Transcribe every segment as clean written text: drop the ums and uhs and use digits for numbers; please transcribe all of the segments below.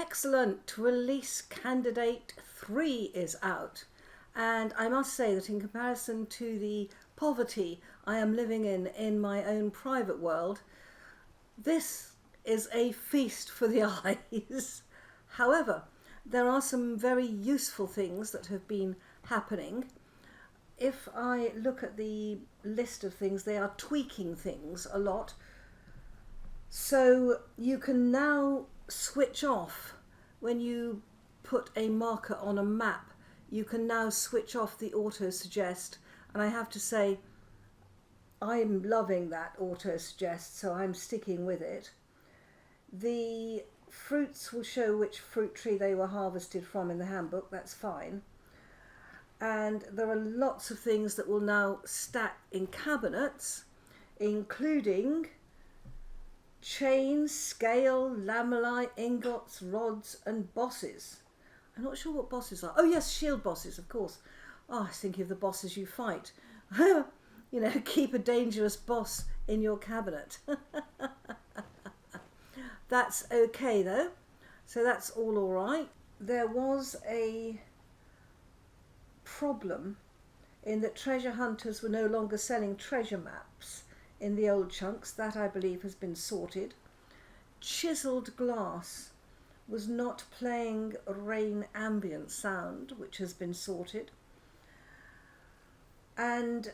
Excellent. Release candidate 3 is out, and I must say that in comparison to the poverty I am living in my own private world, this is a feast for the eyes. However, there are some very useful things that have been happening. If I look at the list of things, they are tweaking things a lot. So you can now switch off when you put a marker on a map. You can now switch off the auto suggest, and I have to say I'm loving that auto suggest, so I'm sticking with it. The fruits will show which fruit tree they were harvested from in the handbook, that's fine. And there are lots of things that will now stack in cabinets, including chains, scale, lamellae, ingots, rods and bosses. I'm not sure what bosses are. Oh yes, shield bosses, of course. Oh, I was thinking of the bosses you fight. You know, keep a dangerous boss in your cabinet. That's okay though. So that's all right. There was a problem in that treasure hunters were no longer selling treasure maps in the old chunks. That I believe has been sorted. Chiselled glass was not playing rain ambient sound, which has been sorted. And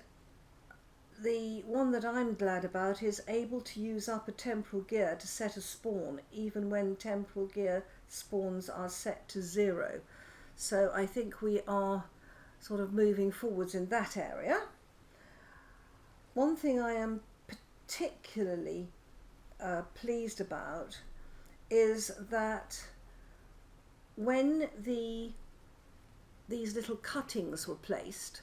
the one that I'm glad about is able to use up a temporal gear to set a spawn, even when temporal gear spawns are set to 0. So I think we are sort of moving forwards in that area. One thing I am particularly pleased about is that when these little cuttings were placed,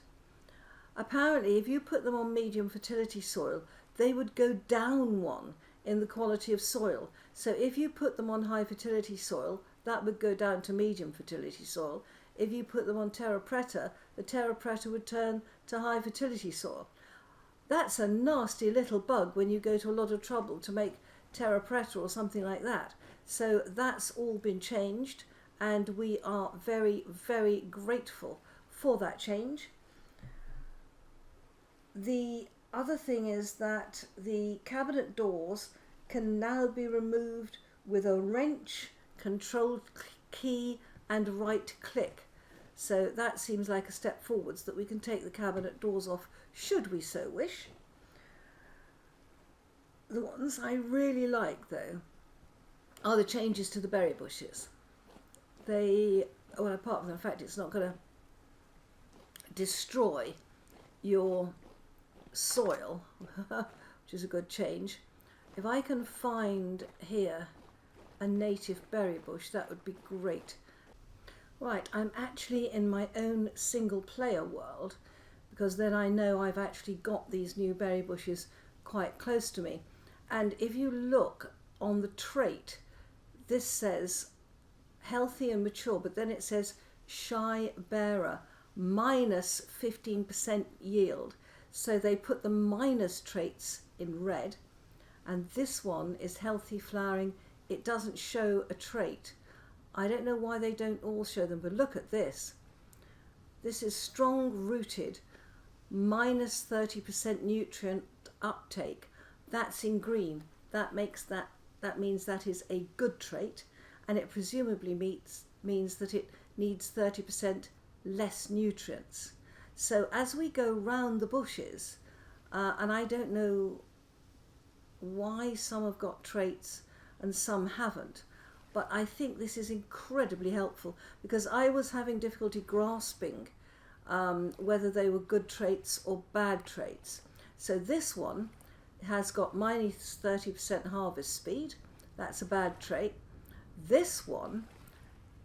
apparently if you put them on medium fertility soil, they would go down one in the quality of soil. So if you put them on high fertility soil, that would go down to medium fertility soil. If you put them on terra preta, the terra preta would turn to high fertility soil. That's a nasty little bug when you go to a lot of trouble to make terra preta or something like that. So that's all been changed, and we are very, very grateful for that change. The other thing is that the cabinet doors can now be removed with a wrench, control key and right click. So that seems like a step forwards, that we can take the cabinet doors off should we so wish. The ones I really like though are the changes to the berry bushes. They, well, apart from the fact it's not going to destroy your soil, which is a good change. If I can find here a native berry bush, that would be great. Right, I'm actually in my own single player world, because then I know I've actually got these new berry bushes quite close to me. And if you look on the trait, this says healthy and mature, but then it says shy bearer, minus 15% yield. So they put the minus traits in red, and this one is healthy flowering. It doesn't show a trait. I don't know why they don't all show them, but look at this. This is strong rooted, minus 30% nutrient uptake. That's in green. That means that is a good trait, and it presumably means that it needs 30% less nutrients. So as we go round the bushes, and I don't know why some have got traits and some haven't, but I think this is incredibly helpful, because I was having difficulty grasping whether they were good traits or bad traits. So this one has got minus 30% harvest speed. That's a bad trait. This one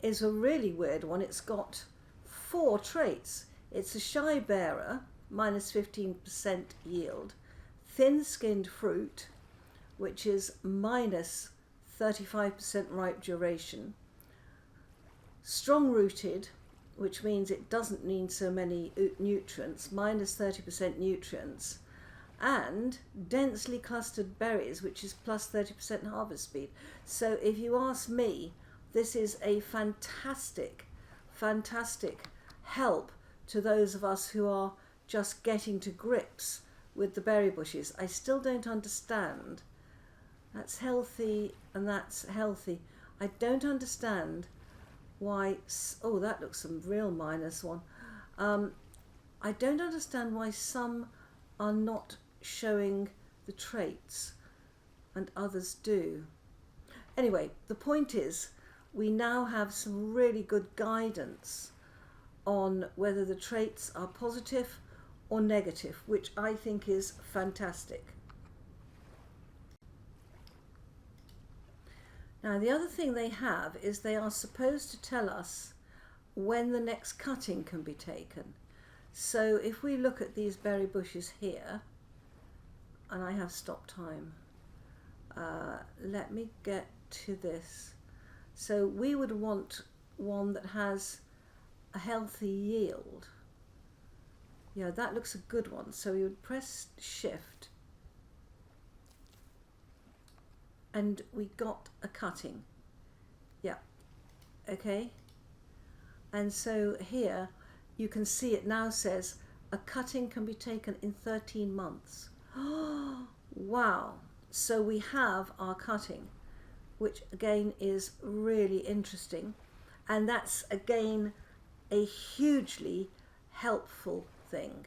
is a really weird one. It's got 4 traits. It's a shy bearer, minus 15% yield, thin-skinned fruit, which is minus 35% ripe duration, strong-rooted, which means it doesn't need so many nutrients, minus 30% nutrients, and densely clustered berries, which is plus 30% harvest speed. So if you ask me, this is a fantastic, fantastic help to those of us who are just getting to grips with the berry bushes. I still don't understand. That's healthy and that's healthy. I don't understand why, oh, that looks some real minus one. I don't understand why some are not showing the traits and others do. Anyway, the point is we now have some really good guidance on whether the traits are positive or negative, which I think is fantastic. Now, the other thing they have is they are supposed to tell us when the next cutting can be taken. So if we look at these berry bushes here, and I have stop time, let me get to this. So we would want one that has a healthy yield. Yeah, that looks a good one. So we would press shift and we got a cutting. Yeah, okay. And so here you can see it now says a cutting can be taken in 13 months. Wow. So we have our cutting, which again is really interesting. And that's again a hugely helpful thing.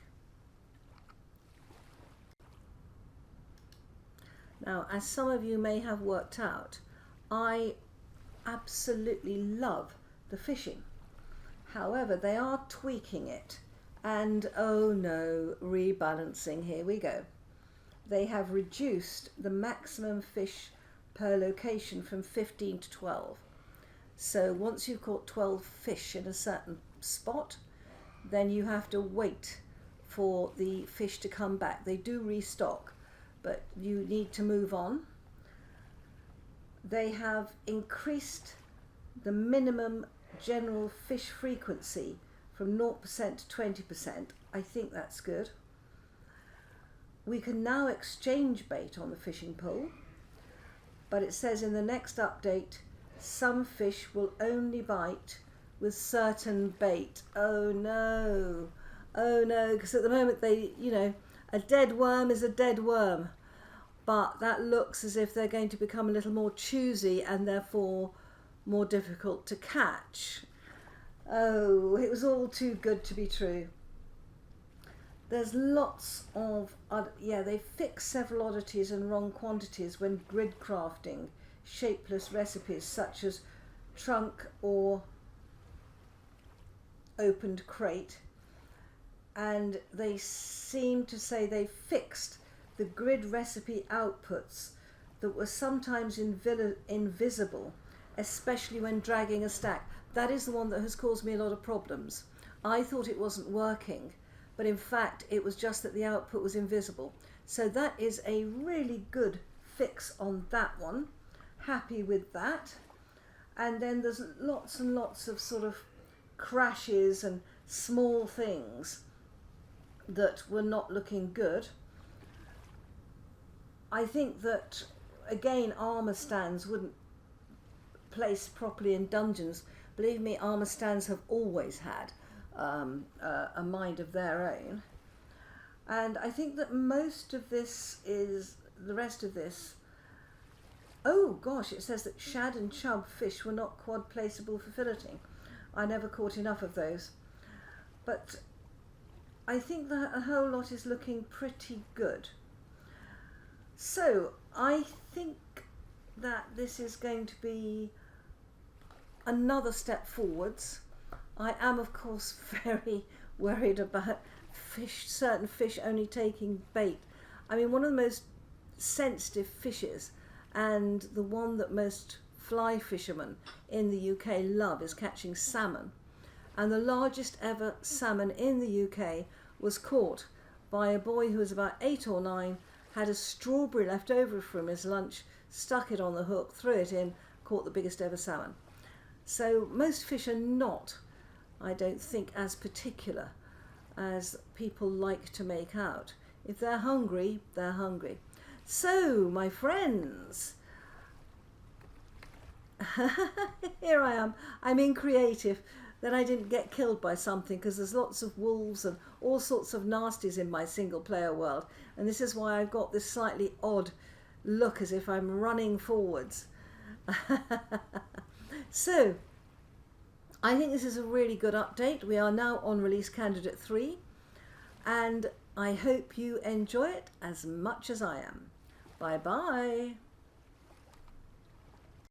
Now, as some of you may have worked out, I absolutely love the fishing. However, they are tweaking it, and oh no, rebalancing, here we go. They have reduced the maximum fish per location from 15 to 12. So once you've caught 12 fish in a certain spot, then you have to wait for the fish to come back. They do restock, but you need to move on. They have increased the minimum general fish frequency from 0% to 20%. I think that's good. We can now exchange bait on the fishing pole, but it says in the next update, some fish will only bite with certain bait. Oh no, because at the moment they, you know, a dead worm is a dead worm, but that looks as if they're going to become a little more choosy and therefore more difficult to catch. Oh, it was all too good to be true. There's lots of, they fix several oddities and wrong quantities when grid crafting shapeless recipes such as trunk or opened crate, and they seem to say they fixed the grid recipe outputs that were sometimes invisible, especially when dragging a stack. That is the one that has caused me a lot of problems. I thought it wasn't working, but in fact it was just that the output was invisible. So that is a really good fix on that one. Happy with that. And then there's lots and lots of sort of crashes and small things that were not looking good. I think that again armour stands wouldn't place properly in dungeons. Believe me, armour stands have always had a mind of their own. And I think that most of this is, the rest of this, oh gosh, it says that shad and chub fish were not quad placeable for filleting. I never caught enough of those. But I think that a whole lot is looking pretty good. So I think that this is going to be another step forwards. I am of course very worried about certain fish only taking bait. I mean, one of the most sensitive fishes and the one that most fly fishermen in the UK love is catching salmon. And the largest ever salmon in the UK was caught by a boy who was about 8 or 9, had a strawberry left over from his lunch, stuck it on the hook, threw it in, caught the biggest ever salmon. So most fish are not, I don't think, as particular as people like to make out. If they're hungry, they're hungry. So, my friends, Here I am. I'm in creative. Then I didn't get killed by something, because there's lots of wolves and all sorts of nasties in my single player world. And this is why I've got this slightly odd look, as if I'm running forwards. So, I think this is a really good update. We are now on release candidate 3. And I hope you enjoy it as much as I am. Bye bye.